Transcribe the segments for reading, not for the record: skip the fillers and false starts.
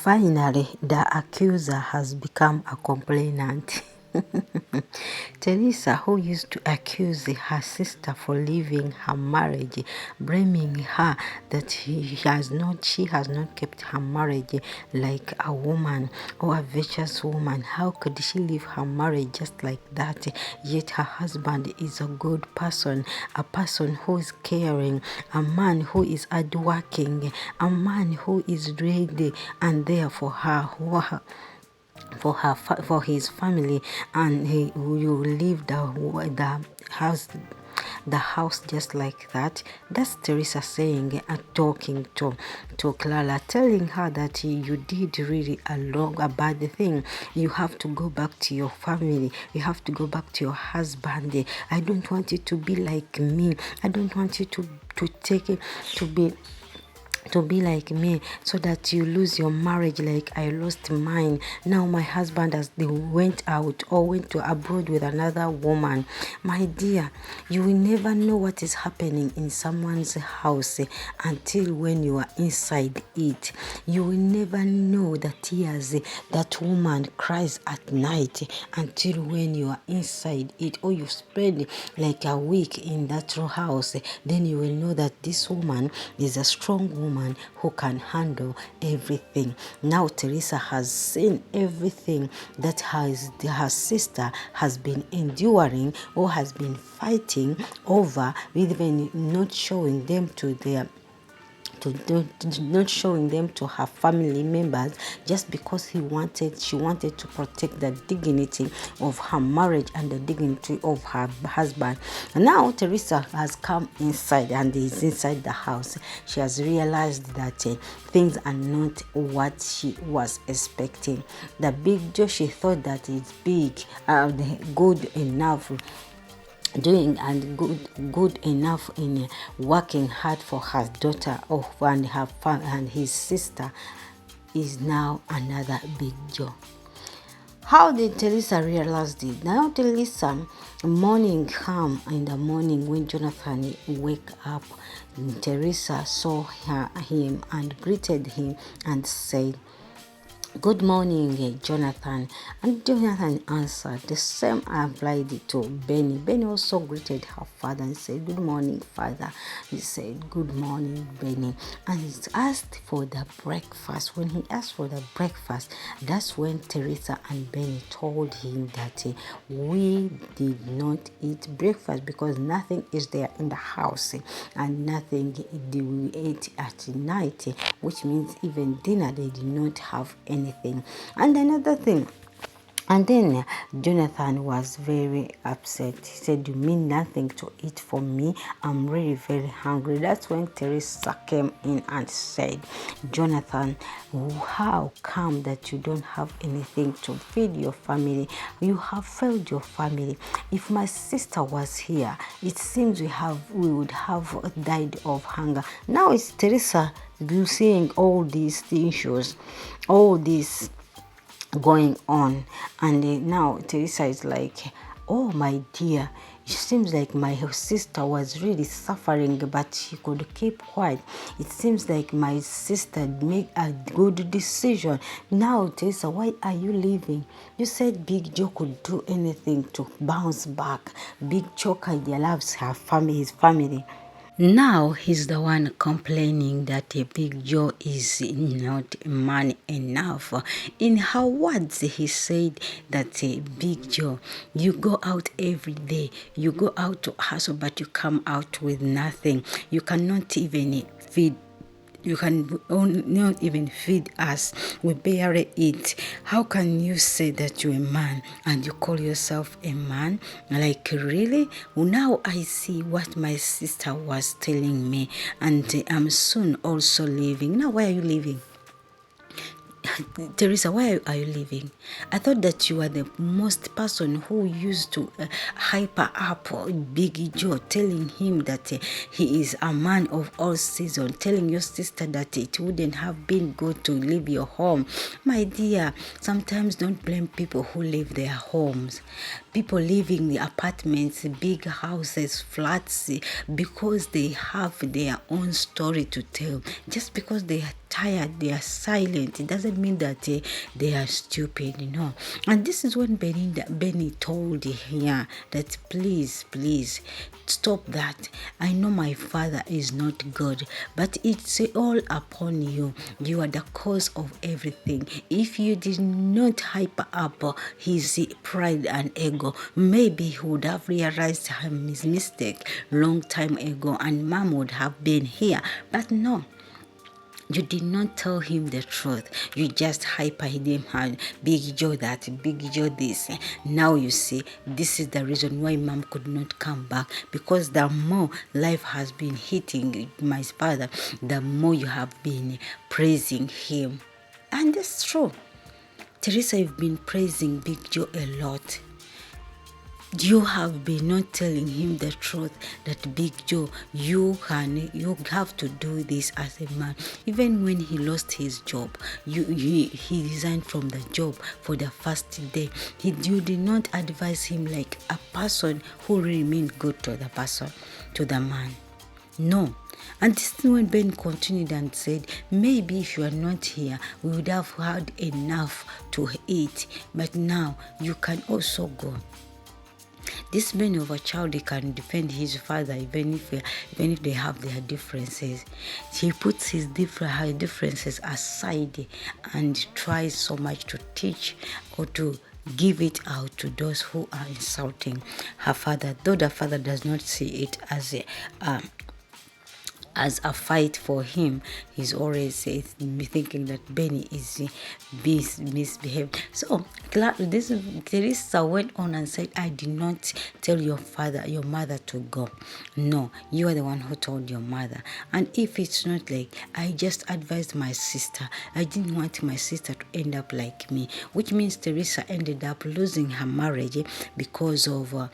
Finally, the accuser has become a complainant. Teresa, who used to accuse her sister for leaving her marriage, blaming her that she has not kept her marriage like a woman or a virtuous woman. How could she leave her marriage just like that? Yet her husband is a good person, a person who is caring, a man who is hardworking, a man who is ready and there for her, for his family, and he will leave the house just like that. That's Teresa saying and talking to Clara, telling her that you did really a bad thing. You have to go back to your family. You have to go back to your husband. I don't want you to be like me. I don't want you to take it to be like me, so that you lose your marriage like I lost mine. Now my husband has they went out or went to abroad with another woman. My dear, you will never know what is happening in someone's house until when you are inside it. You will never know the tears that woman cries at night until when you are inside it, or you spend like a week in that house. Then you will know that this woman is a strong woman who can handle everything. Now Teresa has seen everything that her sister has been enduring or has been fighting over, even not showing them to their not showing them to her family members, just because she wanted to protect the dignity of her marriage and the dignity of her husband. And now Teresa has come inside and is inside the house. She has realized that things are not what she was expecting. The big Joe she thought that it's big and good enough, doing and good enough in working hard for her daughter and her and his sister, is now another big job. How did Teresa realize it? Now Teresa, morning come in the morning when Jonathan wake up, Teresa saw him and greeted him and said, "Good morning, Jonathan." And Jonathan answered. The same applied to Benny. Benny also greeted her father and said, "Good morning, father." He said, "Good morning, Benny." And he asked for the breakfast. When he asked for the breakfast, that's when Teresa and Benny told him that we did not eat breakfast because nothing is there in the house and nothing did we ate at night, which means even dinner they did not have anything. And another thing, and then Jonathan was very upset. He said, "You mean nothing to eat for me? I'm really very hungry." That's when Teresa came in and said, "Jonathan, how come that you don't have anything to feed your family? You have failed your family. If my sister was here, it seems we would have died of hunger." Now it's Teresa seeing all these issues, all these going on, and now Teresa is like, "Oh my dear, it seems like my sister was really suffering, but she could keep quiet. It seems like my sister made a good decision. Now Teresa, why are you leaving? You said Big Joe could do anything to bounce back. Big Joe loves her family, his family. Now he's the one complaining that Big Joe is not man enough." In her words, he said that Big Joe, you go out every day, you go out to hustle, but you come out with nothing. You cannot even feed. You can not even feed us. We barely eat. How can you say that you're a man and you call yourself a man? Like, really? Well, now I see what my sister was telling me, and I'm soon also leaving. Now, why are you leaving? Teresa, why are you leaving? I thought that you were the most person who used to hyper up Big Joe, telling him that he is a man of all seasons, telling your sister that it wouldn't have been good to leave your home. My dear, sometimes don't blame people who leave their homes. People living the apartments, big houses, flats, because they have their own story to tell. Just because they are tired, they are silent, it doesn't mean that they are stupid, And this is when Benny told her that please, stop that. I know my father is not God, but it's all upon you. You are the cause of everything. If you did not hyper up his pride and ego, maybe he would have realized his mistake long time ago and mom would have been here. But no, you did not tell him the truth. You just hyper him and Big Joe that, Big Joe this. Now you see, this is the reason why mom could not come back, because the more life has been hitting my father, the more you have been praising him. And that's true. Teresa, you've been praising Big Joe a lot. You have been not telling him the truth that Big Joe, you have to do this as a man. Even when he lost his job, he resigned from the job for the first day. You did not advise him like a person who really meant good to the person, to the man. No. And this is when Ben continued and said, maybe if you are not here, we would have had enough to eat. But now you can also go. This man of a child, he can defend his father even if they have their differences. He puts his differences aside and tries so much to teach or to give it out to those who are insulting her father, though the father does not see it as a fight for him. He's always thinking that Benny is misbehaved. So Teresa went on and said, I did not tell your mother to go. No, you are the one who told your mother. And if it's not like, I just advised my sister. I didn't want my sister to end up like me, which means Teresa ended up losing her marriage because of her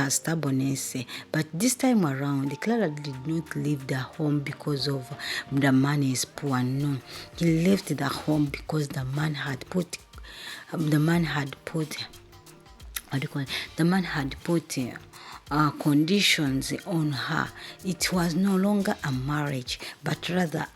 stubbornness. But this time around, Clara did not leave the home because of the man is poor. No, he left the home because the man had put conditions on her. It was no longer a marriage, but rather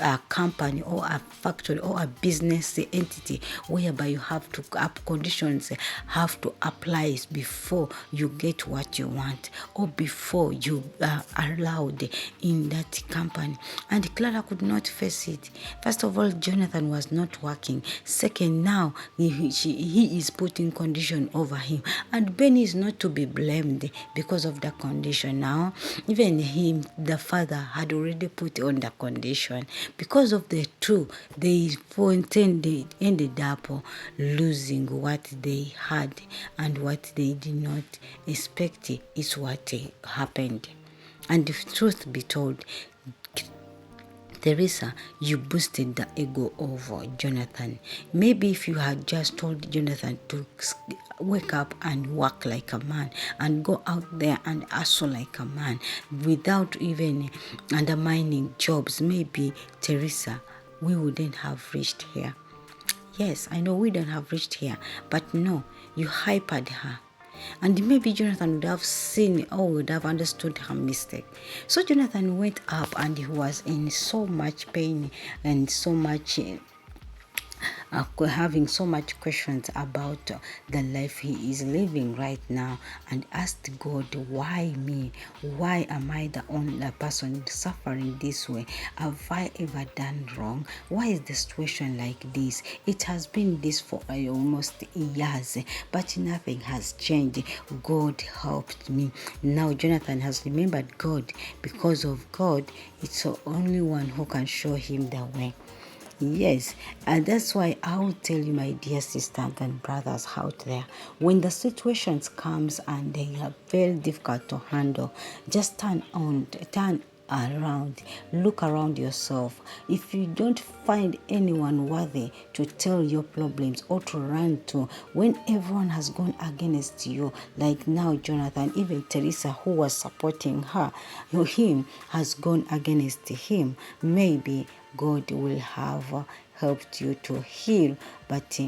a company or a factory or a business entity whereby you have to conditions have to apply before you get what you want or before you are allowed in that company. And Clara could not face it. First of all, Jonathan was not working. Second, now he is putting condition over him, and Benny is not to be blamed because of the condition. Now even him, the father, had already put on the condition. Because of the two, they ended up losing what they had, and what they did not expect is what happened. And if truth be told, Teresa, you boosted the ego of Jonathan. Maybe if you had just told Jonathan to wake up and work like a man and go out there and hustle like a man without even undermining jobs, maybe Teresa, we wouldn't have reached here. Yes, I know we don't have reached here, but no, you hypered her. And maybe Jonathan would have seen or would have understood her mistake. So Jonathan went up and he was in so much pain and so much having so much questions about the life he is living right now, and asked God, why me? Why am I the only person suffering this way? Have I ever done wrong? Why is the situation like this? It has been this for almost years, but nothing has changed. God helped me. Now Jonathan has remembered God. Because of God, it's the only one who can show him the way. Yes, and that's why I will tell you, my dear sisters and brothers out there, when the situations comes and they are very difficult to handle, just turn around, look around yourself. If you don't find anyone worthy to tell your problems or to run to, when everyone has gone against you, like now Jonathan, even Teresa, who was supporting him has gone against him, maybe God will have helped you to heal, but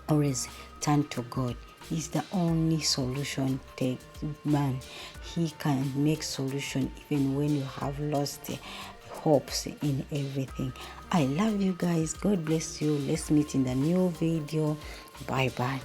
always turn to God. He's the only solution. Man, he can make solution even when you have lost hopes in everything. I love you guys. God bless you. Let's meet in the new video. Bye bye.